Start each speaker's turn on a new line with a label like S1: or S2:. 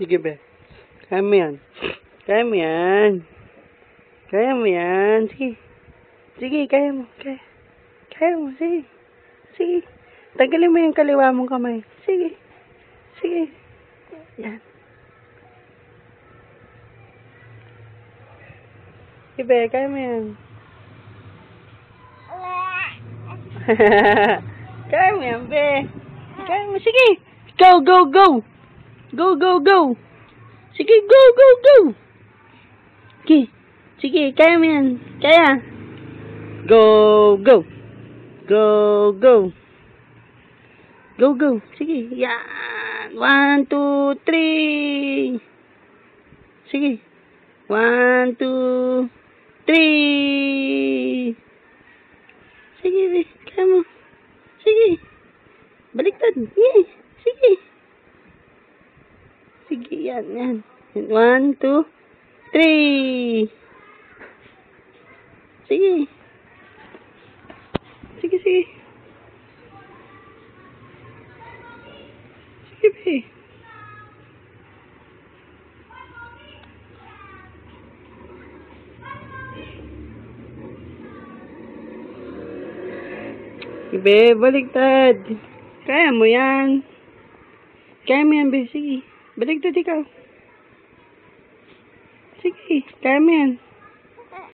S1: Sige, be. Kaya mo yan. Kaya mo yan. Kaya mo yan. Sige. Sige, kaya mo. Kaya mo. Sige. Sige. Tagalin mo yung kaliwa mong kamay. Sige. Sige. Yan. Sige, be. Kaya mo yan. Kaya mo yan, be. Kaya mo. Sige. Go, go, go. Go, go, go. Sige, go, go, go. Sige. Sige, kaya mo yan. Kaya. Go, go. Go, go. Go, go. Sige. Yan. 1, 2, 3. Sige. 1, 2, 3. Sige, kaya mo. Sige. Baliktad. Yeah. Sige. Sige, yan, yan. 1, 2, 3. Sige. Sige, sige. Sige, be. Be, baliktad. Kaya mo yan. Kaya mo yan, be. Sige. Baliktad ikaw. Sige. Kaya mo yan.